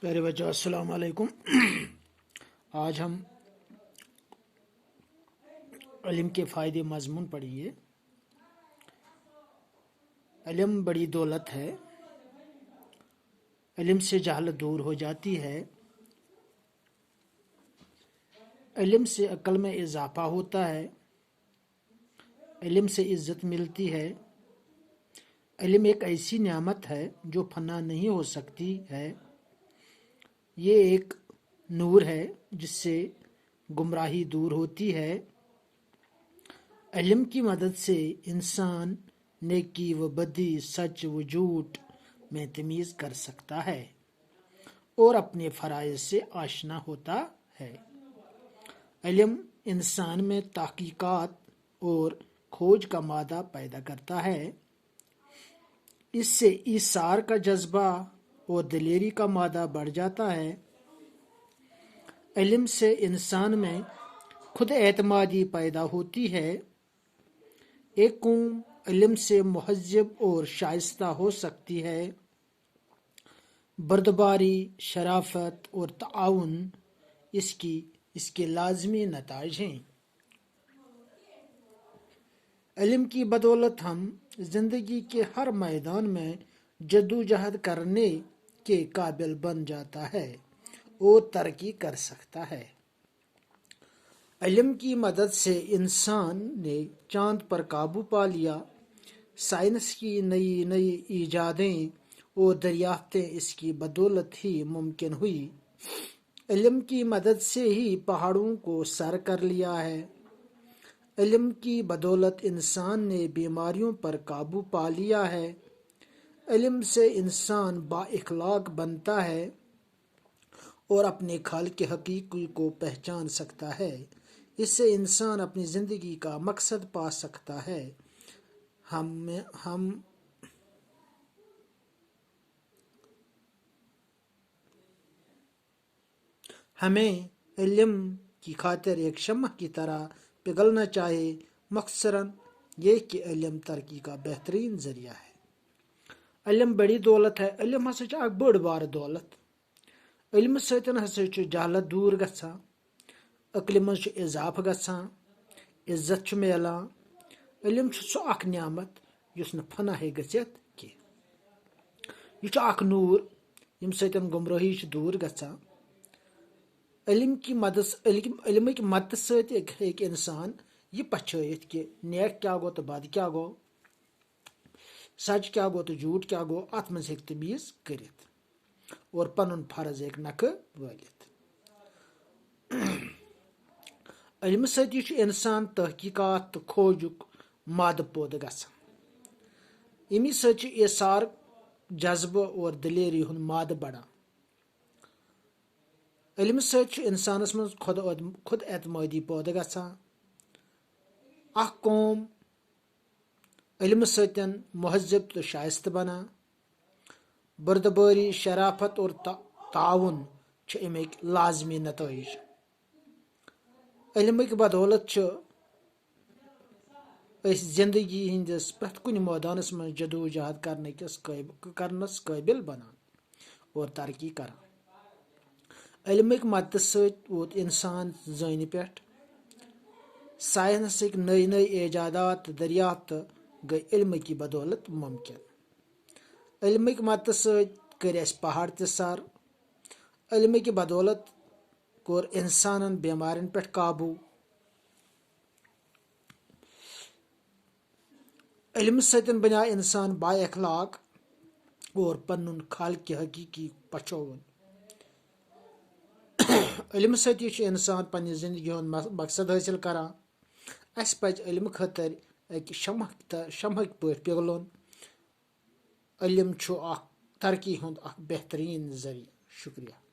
پیارے بچوں السلام علیکم۔ آج ہم علم کے فائدے مضمون پڑھیں گے۔ علم بڑی دولت ہے، علم سے جہالت دور ہو جاتی ہے، علم سے عقل میں اضافہ ہوتا ہے، علم سے عزت ملتی ہے۔ علم ایک ایسی نعمت ہے جو فنا نہیں ہو سکتی ہے، یہ ایک نور ہے جس سے گمراہی دور ہوتی ہے۔ علم کی مدد سے انسان نیکی و بدی، سچ و جھوٹ میں تمیز کر سکتا ہے اور اپنے فرائض سے آشنا ہوتا ہے۔ علم انسان میں تحقیقات اور کھوج کا مادہ پیدا کرتا ہے، اس سے ایثار کا جذبہ اور دلیری کا مادہ بڑھ جاتا ہے۔ علم سے انسان میں خود اعتمادی پیدا ہوتی ہے۔ ایک قوم علم سے مہذب اور شائستہ ہو سکتی ہے۔ بردباری، شرافت اور تعاون اس کے لازمی نتائج ہیں۔ علم کی بدولت ہم زندگی کے ہر میدان میں جدوجہد کرنے کے قابل بن جاتا ہے اور ترقی کر سکتا ہے۔ علم کی مدد سے انسان نے چاند پر قابو پا لیا۔ سائنس کی نئی ایجادیں اور دریافتیں اس کی بدولت ہی ممکن ہوئی۔ علم کی مدد سے ہی پہاڑوں کو سر کر لیا ہے۔ علم کی بدولت انسان نے بیماریوں پر قابو پا لیا ہے۔ علم سے انسان با اخلاق بنتا ہے اور اپنے خالق حقیقی کو پہچان سکتا ہے۔ اس سے انسان اپنی زندگی کا مقصد پا سکتا ہے۔ ہمیں علم کی خاطر ایک شمع کی طرح پگھلنا چاہیے۔ مختصراً یہ کہ علم ترقی کا بہترین ذریعہ ہے۔ علم بڑی دولت ہے۔ علم ہسا چھِ اکھ بٔڑ بارٕ دولت۔ علم سۭتۍ ہسا چھُ جہالت دوٗر گژھان، عقلہِ منٛز چھُ اضافہٕ گژھان، عزت چھُ میلان۔ علم چھُ سُہ اکھ نعمت یُس نہٕ فنا ہیٚکہِ گٔژھِتھ کینٛہہ۔ یہِ چھُ اکھ نوٗر ییٚمہِ سۭتۍ گمرٲہی چھِ دوٗر گژھان۔ علمٕکۍ مدتہٕ سۭتۍ ہیٚکہِ اِنسان یہِ پَچھٲیِتھ کہِ نیک کیٛاہ گوٚو تہٕ بد کیٛاہ گوٚو، سچ کیٛاہ گوٚو تہٕ جھوٗٹ کیٛاہ گوٚو، اَتھ منٛز ہیٚکہِ تمیٖز کٔرِتھ اور پنُن فرض ہیٚکہِ نکھٕ وٲلِتھ۔ علمہٕ سۭتی چھُ اِنسان تحقیقات تہٕ کھوجُک مادٕ پٲدٕ گژھان۔ اَمی سۭتۍ چھُ ایثار، جذبہٕ اور دلیری ہُنٛد مادٕ بڑان۔ علمہٕ سۭتۍ چھُ انسانس منٛز خود اعتمادی پٲدٕ گژھان۔ اکھ قوم علمہٕ سۭتۍ مہذب تہٕ شائستہ بنان۔ بردباری، شرافت اور تعاون چھِ امیِکۍ لازمی نتائج۔ علمٕکۍ بدولت چھِ أسۍ زندگی ہٕنٛدِس پرٛٮ۪تھ کُنہِ مٲدانس منٛز جدوجہد کرنس قٲبل بنان اور ترقی کران۔ علمٕکۍ مدتہٕ سۭتۍ ووت انسان زٲنہِ پٮ۪ٹھ۔ سائنسٕکۍ نٔے ایجادات تہٕ دریافتہٕ گٔے علمہٕ کی بدولت ممکن۔ علمٕکۍ مدتہٕ سۭتۍ کٔرۍ اَسہِ پہاڑ تہِ سر۔ علمٕکۍ بدولت کوٚر انسانن بیمارٮ۪ن پٮ۪ٹھ قابو۔ علمہٕ سۭتۍ بنیٛاو انسان با اخلاق اور پنُن خالق حقیقی پہچوُن۔ علمہٕ سۭتی چھُ انسان پننہِ زندگی ہُنٛد مقصد حٲصِل کران۔ اَسہِ پزِ علمہٕ خٲطرٕ اکہِ شمہٕکۍ پٲٹھۍ پِگھلُن۔ علم چھُ اکھ ترقی ہُنٛد اکھ بہتریٖن ذریعہ۔ شُکریہ۔